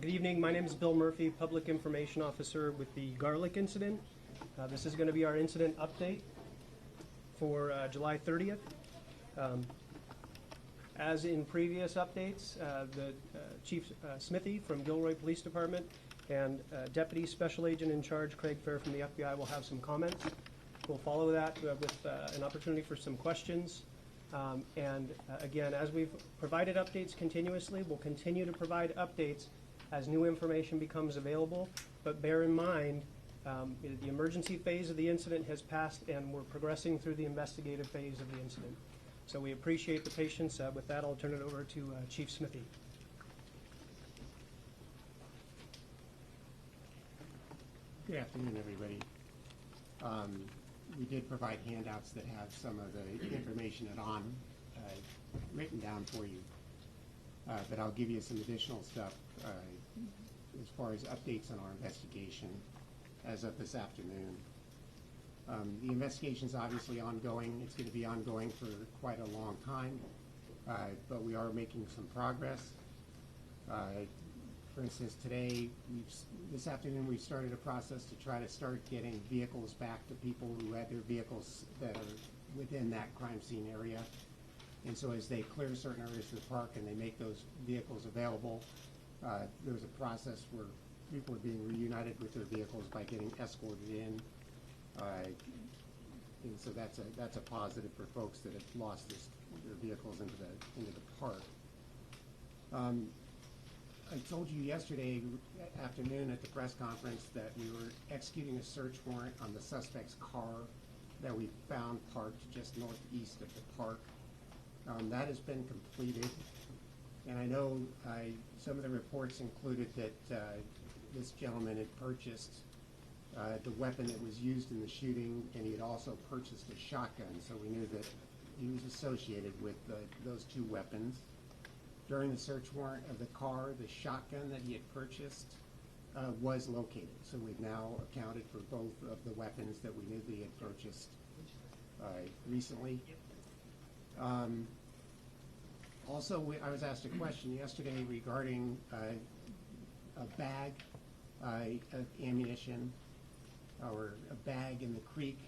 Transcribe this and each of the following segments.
Good evening. My name is Bill Murphy, Public Information Officer with the Garlic incident. This is going to be our incident update for July 30th. As in previous updates, the Chief Smithee from Gilroy Police Department and Deputy Special Agent in Charge Craig Fair from the FBI will have some comments. We'll follow that with an opportunity for some questions. Again, as we've provided updates continuously, we'll continue to provide updates as new information becomes available. But bear in mind, the emergency phase of the incident has passed and we're progressing through the investigative phase of the incident. So we appreciate the patience. With that, I'll turn it over to Chief Smithee. Good afternoon, everybody. We did provide handouts that have some of the information written down for you. But I'll give you some additional stuff as far as updates on our investigation as of this afternoon. The investigation is obviously ongoing. It's going to be ongoing for quite a long time, but we are making some progress. For instance, this afternoon, we started a process to try to start getting vehicles back to people who had their vehicles that are within that crime scene area. And so as they clear certain areas of the park and they make those vehicles available, there's a process where people are being reunited with their vehicles by getting escorted in. And so that's a positive for folks that have lost their vehicles into the park. I told you yesterday afternoon at the press conference that we were executing a search warrant on the suspect's car that we found parked just northeast of the park. That has been completed, and I know some of the reports included that this gentleman had purchased the weapon that was used in the shooting, and he had also purchased a shotgun, so we knew that he was associated with those two weapons. During the search warrant of the car, the shotgun that he had purchased was located, so we've now accounted for both of the weapons that we knew that he had purchased recently. Also, I was asked a question yesterday regarding a bag of ammunition or a bag in the creek.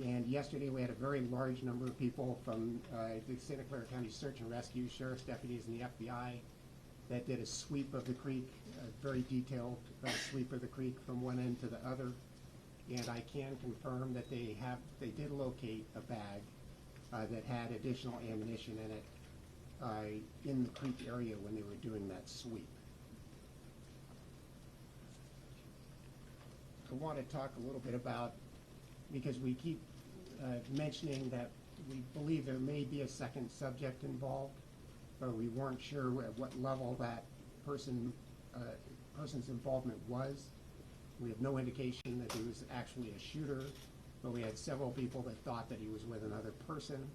And yesterday we had a very large number of people from the Santa Clara County Search and Rescue, sheriff's deputies, and the FBI that did a sweep of the creek, a very detailed sweep of the creek from one end to the other. And I can confirm that they did locate a bag that had additional ammunition in it in the creek area when they were doing that sweep. I want to talk a little bit about, because we keep mentioning that we believe there may be a second subject involved, but we weren't sure at what level that person's involvement was. We have no indication that he was actually a shooter, but we had several people that thought that he was with another person.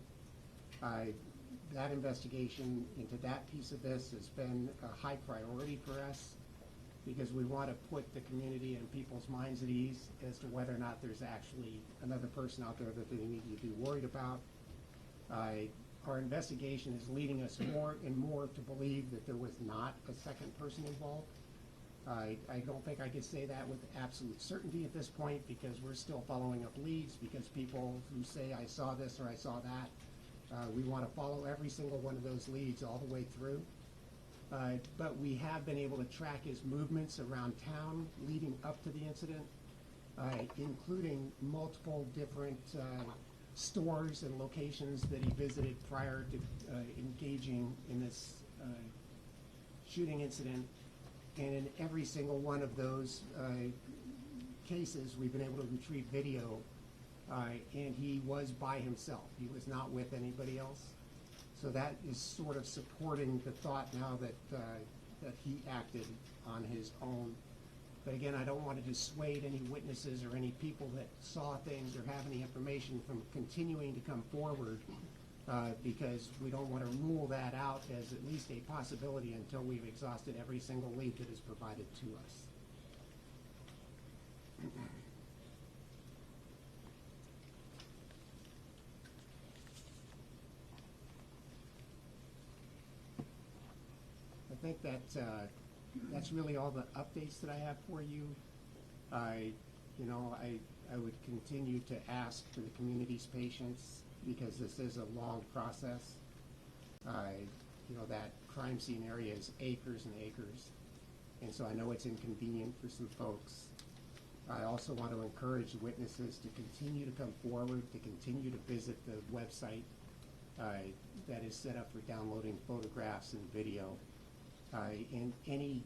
That investigation into that piece of this has been a high priority for us, because we want to put the community and people's minds at ease as to whether or not there's actually another person out there that they need to be worried about. Our investigation is leading us more and more to believe that there was not a second person involved. I don't think I could say that with absolute certainty at this point, because we're still following up leads, because people who say, I saw this or I saw that, we want to follow every single one of those leads all the way through. But we have been able to track his movements around town leading up to the incident, including multiple different stores and locations that he visited prior to engaging in this shooting incident. And in every single one of those cases, we've been able to retrieve video, and he was by himself. He was not with anybody else. So that is sort of supporting the thought now that he acted on his own. But again, I don't want to dissuade any witnesses or any people that saw things or have any information from continuing to come forward, because we don't want to rule that out as at least a possibility until we've exhausted every single lead that is provided to us. I think that That's really all the updates that I have for you. I would continue to ask for the community's patience because this is a long process. That crime scene area is acres and acres, and so I know it's inconvenient for some folks. I also want to encourage witnesses to continue to come forward, to continue to visit the website that is set up for downloading photographs and video. And any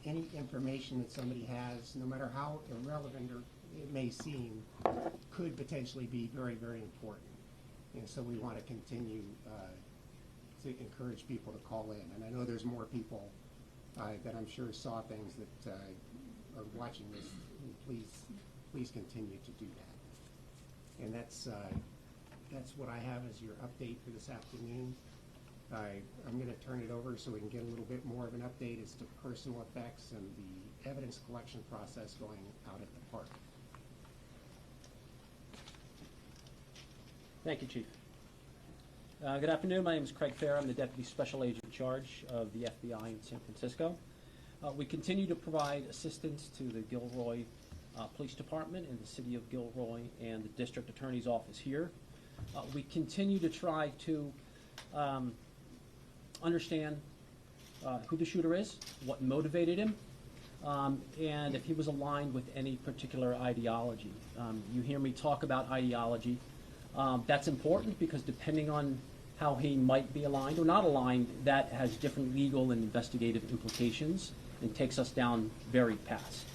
information that somebody has, no matter how irrelevant or it may seem, could potentially be very, very important. And so we want to continue to encourage people to call in. And I know there's more people that I'm sure saw things that are watching this. Please continue to do that. And that's what I have as your update for this afternoon. I'm going to turn it over so we can get a little bit more of an update as to personal effects and the evidence collection process going out at the park. Thank you, Chief. Good afternoon. My name is Craig Fair. I'm the Deputy Special Agent in charge of the FBI in San Francisco. We continue to provide assistance to the Gilroy Police Department in the city of Gilroy and the District Attorney's Office here. We continue to try to understand who the shooter is, what motivated him, and if he was aligned with any particular ideology. You hear me talk about ideology. That's important because depending on how he might be aligned or not aligned, that has different legal and investigative implications and takes us down varied paths.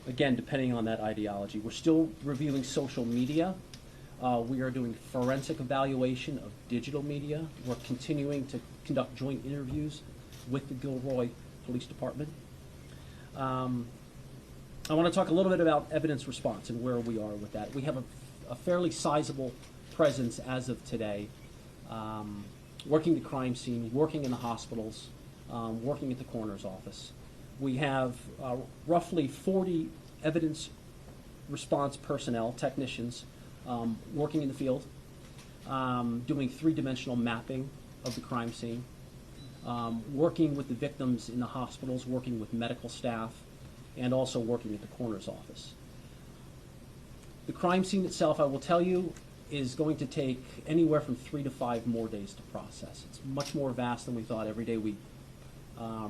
Again, depending on that ideology. We're still reviewing social media. We are doing forensic evaluation of digital media. We're continuing to conduct joint interviews with the Gilroy Police Department. I want to talk a little bit about evidence response and where we are with that. We have a fairly sizable presence as of today, working the crime scene, working in the hospitals, working at the coroner's office. We have roughly 40 evidence response personnel, technicians, working in the field, doing three-dimensional mapping of the crime scene, working with the victims in the hospitals, working with medical staff, and also working at the coroner's office. The crime scene itself, I will tell you, is going to take anywhere from 3 to 5 more days to process. It's much more vast than we thought. Every day we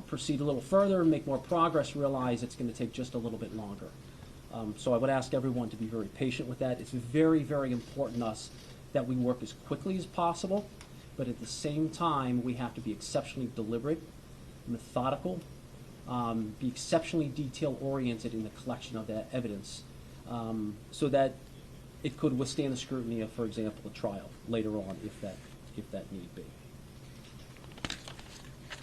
proceed a little further, make more progress, realize it's going to take just a little bit longer. So I would ask everyone to be very patient with that. It's very, very important to us that we work as quickly as possible, but at the same time, we have to be exceptionally deliberate, methodical, be exceptionally detail-oriented in the collection of that evidence, so that it could withstand the scrutiny of, for example, a trial later on, if that need be.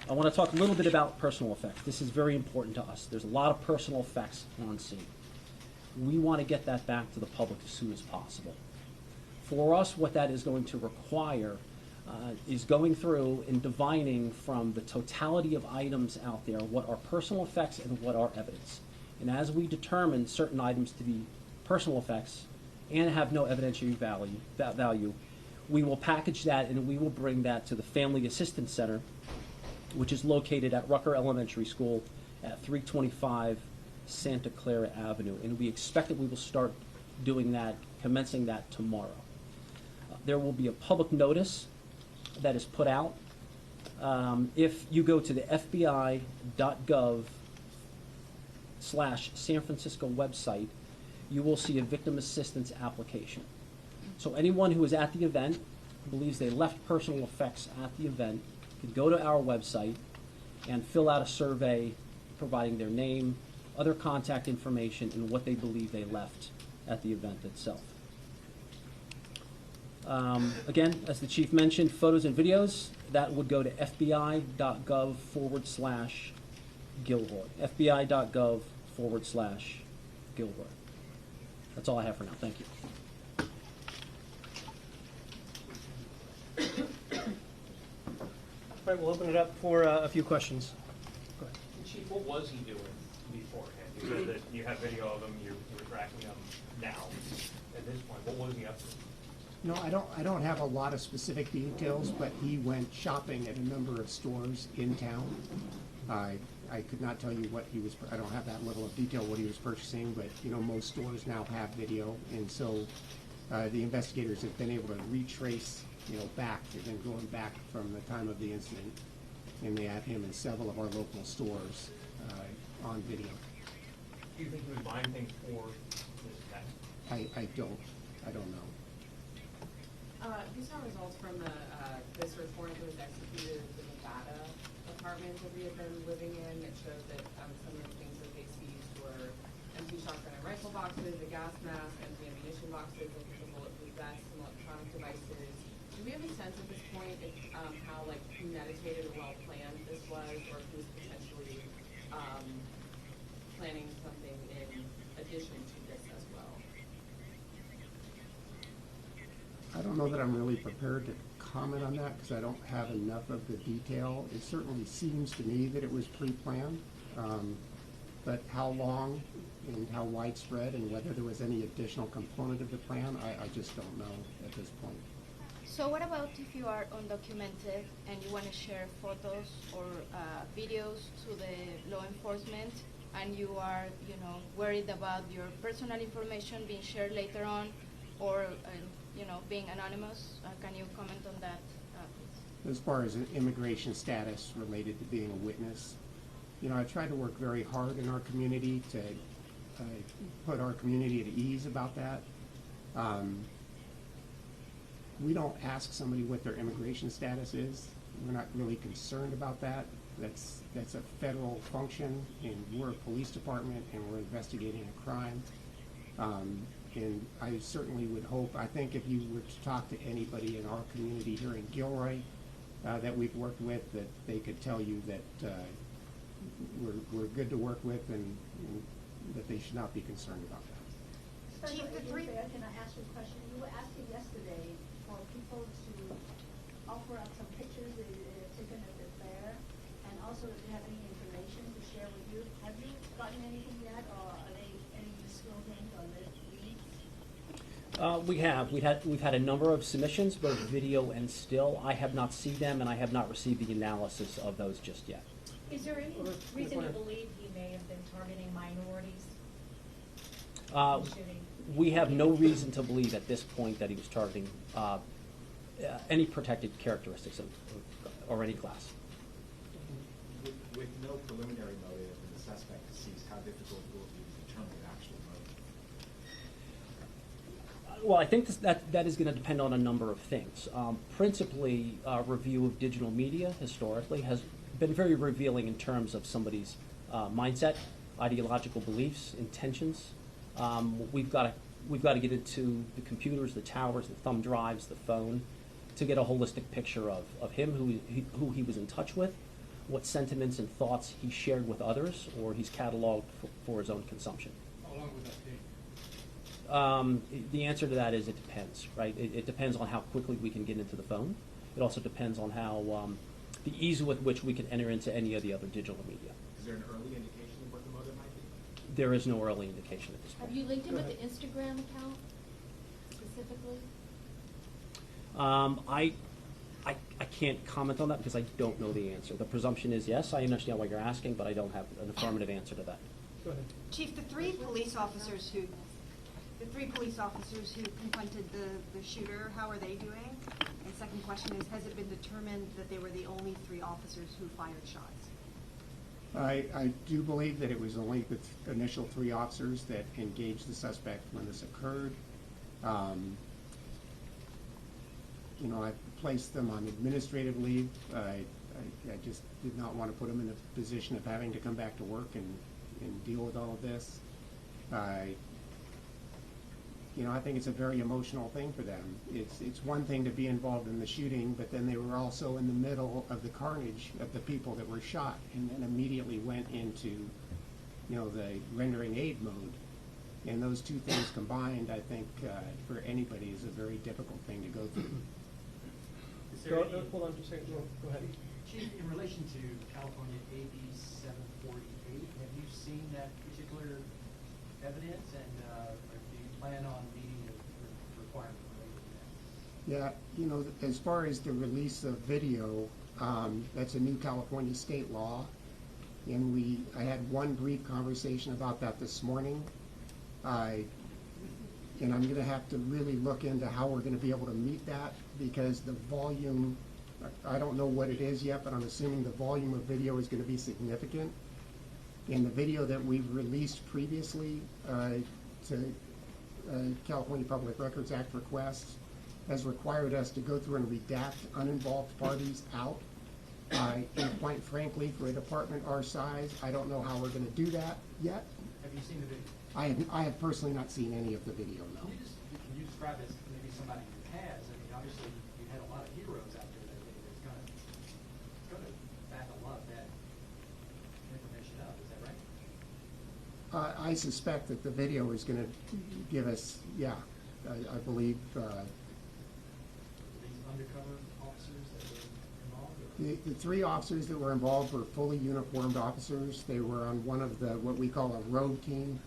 I want to talk a little bit about personal effects. This is very important to us. There's a lot of personal effects on scene. We want to get that back to the public as soon as possible. For us, what that is going to require is going through and divining from the totality of items out there what are personal effects and what are evidence. And as we determine certain items to be personal effects and have no evidentiary value, we will package that and we will bring that to the Family Assistance Center, which is located at Rucker Elementary School at 325 Santa Clara Avenue. And we expect that we will start doing that, commencing that tomorrow. There will be a public notice that is put out. If you go to the FBI.gov/San Francisco website, you will see a victim assistance application. So anyone who is at the event, believes they left personal effects at the event, can go to our website and fill out a survey providing their name, other contact information, and what they believe they left at the event itself. Again, as the chief mentioned, photos and videos, that would go to FBI.gov/Gilroy. FBI.gov/Gilroy. That's all I have for now. Thank you. All right, we'll open it up for a few questions. Go ahead. Chief, what was he doing beforehand? You said that you have video of him, you're tracking him now. At this point, what was he up to? No, I don't have a lot of specific details, but he went shopping at a number of stores in town. I I could not tell you what he was, I don't have that level of detail what he was purchasing, but, you know, most stores now have video, and so the investigators have been able to retrace, you know, back, they've been going back from the time of the incident, and they have him in several of our local stores on video. Do you think he was buying things for this test? I don't know. These are results from this report that was executed in the Nevada apartment that we had been living in. It showed that some of the things that they seized were empty shotgun and rifle boxes, a gas mask, empty ammunition boxes, and a bulletproof vest, some electronic devices. Do we have a sense at this point if, how like premeditated or well planned this was, or if he was potentially planning something in addition to this as well? I don't know that I'm really prepared to comment on that because I don't have enough of the detail. It certainly seems to me that it was pre-planned, but how long and how widespread and whether there was any additional component of the plan, I just don't know at this point. So what about if you are undocumented and you want to share photos or videos to the law enforcement and you are, you know, worried about your personal information being shared later on or, you know, being anonymous? Can you comment on that, please? As far as an immigration status related to being a witness, you know, I try to work very hard in our community to put our community at ease about that. We don't ask somebody what their immigration status is. We're not really concerned about that. That's a federal function, and we're a police department, and we're investigating a crime. And I certainly would hope, I think if you were to talk to anybody in our community here in Gilroy that we've worked with, that they could tell you that we're good to work with and that they should not be concerned about that. Chief, can I ask you a question? You were asking yesterday for people to offer up some pictures that they've taken at the fair, and also if they have any information to share with you. Have you gotten anything yet, or are they any useful things on this leads? We have. We've had a number of submissions, both video and still. I have not seen them, and I have not received the analysis of those just yet. Is there any reason to believe he may have been targeting minorities? Shooting? We have no reason to believe at this point that he was targeting any protected characteristics or any class. With no preliminary motive and the suspect deceased, how difficult will it be to determine the actual motive? Well, I think that is going to depend on a number of things. Principally, review of digital media historically has been very revealing in terms of somebody's mindset, ideological beliefs, intentions. We've got to get into the computers, the towers, the thumb drives, the phone, to get a holistic picture of him, who he was in touch with, what sentiments and thoughts he shared with others, or he's cataloged for his own consumption. How long would that take? The answer to that is it depends, right? It depends on how quickly we can get into the phone. It also depends on how the ease with which we can enter into any of the other digital media. Is there an early indication of what the motive might be? There is no early indication at this point. Have you linked him with the Instagram account specifically? I can't comment on that because I don't know the answer. The presumption is yes. I understand what you're asking, but I don't have an affirmative answer to that. Go ahead. Chief, the three police officers who confronted the shooter, how are they doing? And second question is, has it been determined that they were the only three officers who fired shots? I do believe that it was only the initial three officers that engaged the suspect when this occurred. You know, I placed them on administrative leave. I just did not want to put them in a position of having to come back to work and deal with all of this. You know, I think it's a very emotional thing for them. It's one thing to be involved in the shooting, but then they were also in the middle of the carnage of the people that were shot, and then immediately went into, you know, the rendering aid mode. And those two things combined, I think, for anybody is a very difficult thing to go through. Hold on just a second. Go ahead. Chief, in relation to California AB 748, have you seen that particular evidence, and do you plan on meeting the requirement related to that? Yeah, you know, as far as the release of video, that's a new California state law. And I had one brief conversation about that this morning. And I'm gonna have to really look into how we're gonna be able to meet that, because the volume, I don't know what it is yet, but I'm assuming the volume of video is gonna be significant. And the video that we've released previously to California Public Records Act requests has required us to go through and redact uninvolved parties out. And quite frankly, for a department our size, I don't know how we're gonna do that yet. Have you seen the video? I have personally not seen any of the video, no. Can you describe it as maybe somebody who has? I mean, obviously, you had a lot of heroes out there that day that's gonna back a lot of that information up, is that right? I suspect that the video is gonna give us, yeah, I believe, These undercover officers that were involved, or? the three officers that were involved were fully uniformed officers. They were on one of the, what we call a road team,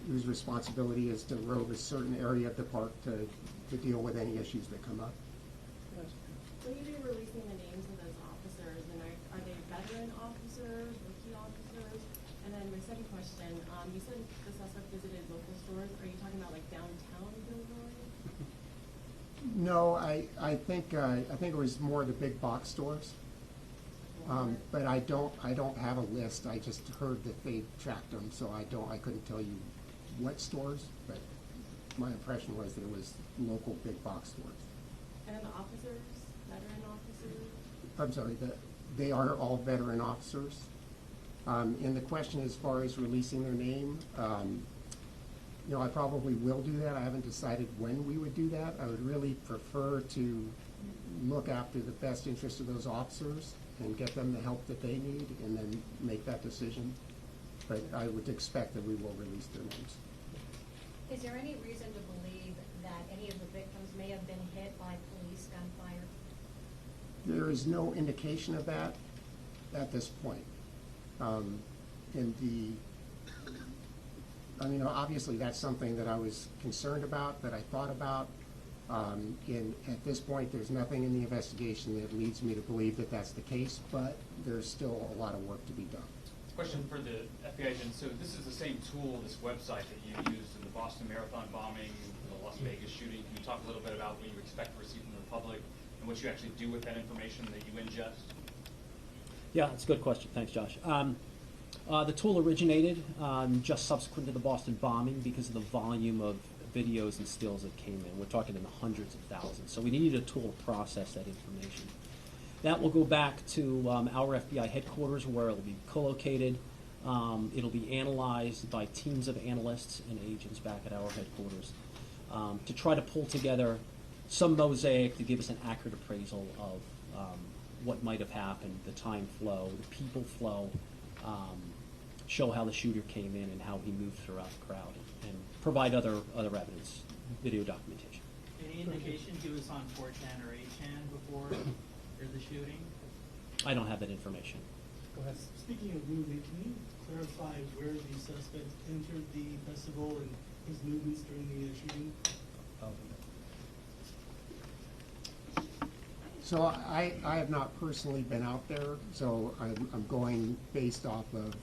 whose responsibility is to robe a certain area of the park to deal with any issues that come up. Will you be releasing the names of those officers, and are they veteran officers, rookie officers? And then my second question, you said the suspect visited local stores. Are you talking about like downtown Gilroy? No, I think it was more the big box stores. But I don't have a list. I just heard that they tracked them, so I couldn't tell you what stores, but my impression was that it was local big box stores. And then the officers, veteran officers? I'm sorry, they are all veteran officers. And the question as far as releasing their name, I probably will do that. I haven't decided when we would do that. I would really prefer to look after the best interest of those officers and get them the help that they need, and then make that decision. But I would expect that we will release their names. Is there any reason to believe that any of the victims may have been hit by police gunfire? There is no indication of that at this point. Obviously that's something that I was concerned about, that I thought about. And at this point, there's nothing in the investigation that leads me to believe that that's the case, but there's still a lot of work to be done. Question for the FBI agent. So this is the same tool, this website that you used in the Boston Marathon bombing, the Las Vegas shooting. Can you talk a little bit about what you expect to receive from the public and what you actually do with that information that you ingest? Yeah, that's a good question. Thanks, Josh. The tool originated just subsequent to the Boston bombing because of the volume of videos and stills that came in. We're talking in the hundreds of thousands. So we needed a tool to process that information. That will go back to our FBI headquarters, where it'll be co-located. It'll be analyzed by teams of analysts and agents back at our headquarters to try to pull together some mosaic to give us an accurate appraisal of what might have happened, the time flow, the people flow, show how the shooter came in and how he moved throughout the crowd, and provide other evidence, video documentation. Any indication he was on 4chan or 8chan before the shooting? I don't have that information. Go ahead. Speaking of moving, can you clarify where the suspect entered the festival and his movements during the shooting? So I have not personally been out there, so I'm going based off of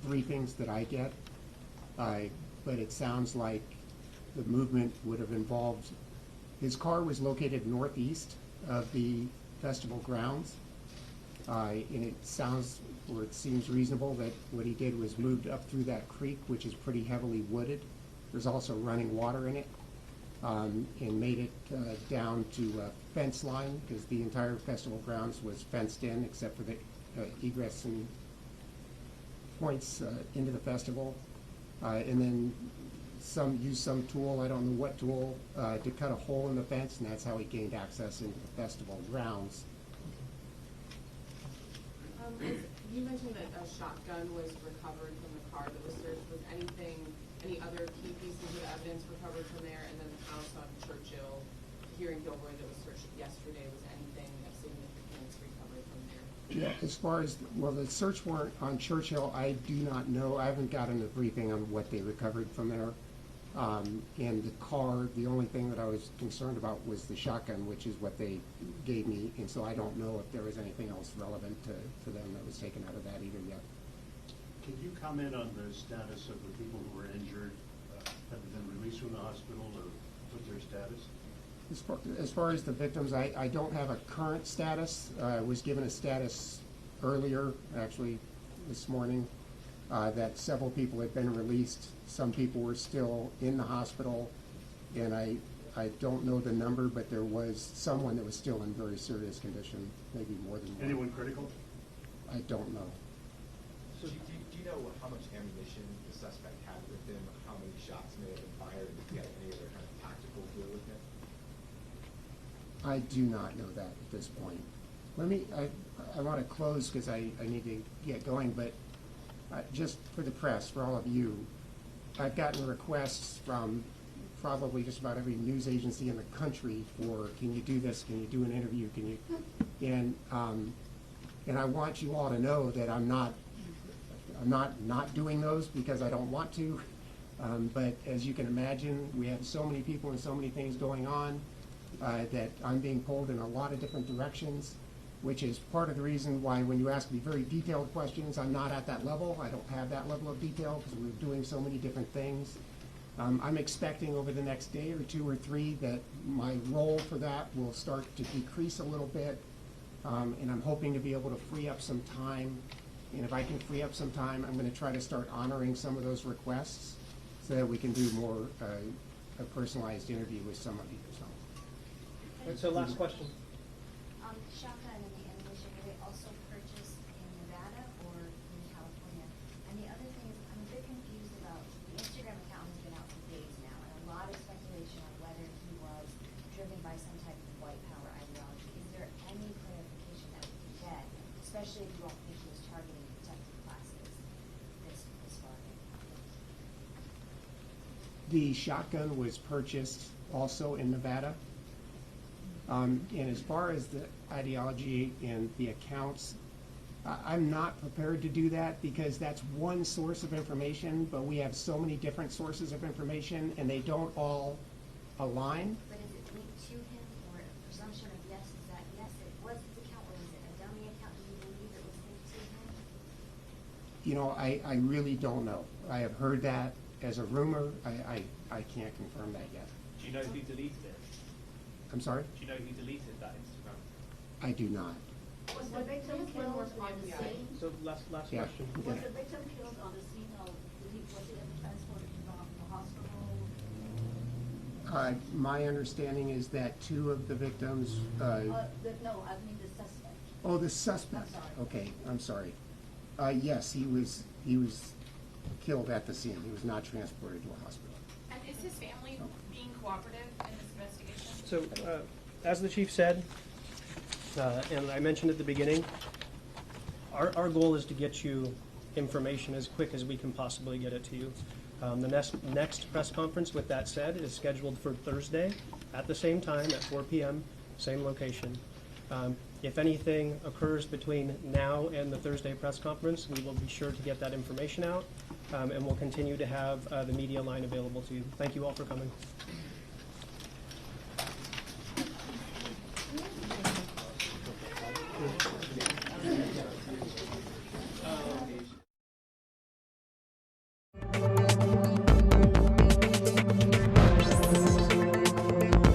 briefings that I get. But it sounds like the movement would have involved, his car was located northeast of the festival grounds. And it sounds, or it seems reasonable that what he did was moved up through that creek, which is pretty heavily wooded. There's also running water in it. And made it down to a fence line, because the entire festival grounds was fenced in except for the egress and points into the festival. And then use some tool, I don't know what tool, to cut a hole in the fence, and that's how he gained access into the festival grounds. You mentioned that a shotgun was recovered from the car that was searched. Was any other key pieces of evidence recovered from there? And then the house on Churchill here in Gilroy that was searched yesterday, was anything of significance recovered from there? Yeah, as far as, the search warrant on Churchill, I do not know. I haven't gotten a briefing on what they recovered from there. In the car, the only thing that I was concerned about was the shotgun, which is what they gave me, and so I don't know if there was anything else relevant to them that was taken out of that either yet. Can you comment on the status of the people who were injured, have been released from the hospital, or what's their status? As far as the victims, I don't have a current status. I was given a status earlier, actually this morning, that several people had been released. Some people were still in the hospital, and I don't know the number, but there was someone that was still in very serious condition, maybe more than one. Anyone critical? I don't know. So do you know how much ammunition the suspect had with him, how many shots may have been fired, and if he had any other kind of tactical gear with him? I do not know that at this point. I want to close because I need to get going, but just for the press, for all of you, I've gotten requests from probably just about every news agency in the country for, can you do this, can you do an interview, can you, and I want you all to know that I'm not doing those because I don't want to, but as you can imagine, we have so many people and so many things going on that I'm being pulled in a lot of different directions, which is part of the reason why when you ask me very detailed questions, I'm not at that level. I don't have that level of detail because we're doing so many different things. I'm expecting over the next day or two or three that my role for that will start to decrease a little bit, and I'm hoping to be able to free up some time. And if I can free up some time, I'm going to try to start honoring some of those requests so that we can do more a personalized interview with some of you. So last question. Shotgun and the ammunition, were they also purchased in Nevada or in California? And the other thing is, I'm a bit confused about, the Instagram account has been out for days now, and a lot of speculation on whether he was driven by some type of white power ideology. Is there any clarification that we can get, especially if you don't think he was targeting protected classes this far in? The shotgun was purchased also in Nevada. And as far as the ideology and the accounts, I'm not prepared to do that because that's one source of information, but we have so many different sources of information and they don't all align. But is it linked to him, or a presumption of yes is that yes, it was his account, or was it a dummy account? Do you believe it was linked to him? You know, I really don't know. I have heard that as a rumor. I can't confirm that yet. Do you know who deleted it? I'm sorry? Do you know who deleted that Instagram? I do not. Was the victim killed on the scene? So last Yeah. question. Was the victim killed on the scene, or was he transported to the hospital? My understanding is that two of the victims, No, I mean the suspect. oh, the suspect. I'm sorry. Okay, I'm sorry. Yes, he was killed at the scene. He was not transported to a hospital. And is his family being cooperative in this investigation? So, as the chief said, and I mentioned at the beginning, our goal is to get you information as quick as we can possibly get it to you. The next press conference, with that said, is scheduled for Thursday at the same time at 4 p.m., same location. If anything occurs between now and the Thursday press conference, we will be sure to get that information out, and we'll continue to have the media line available to you. Thank you all for coming.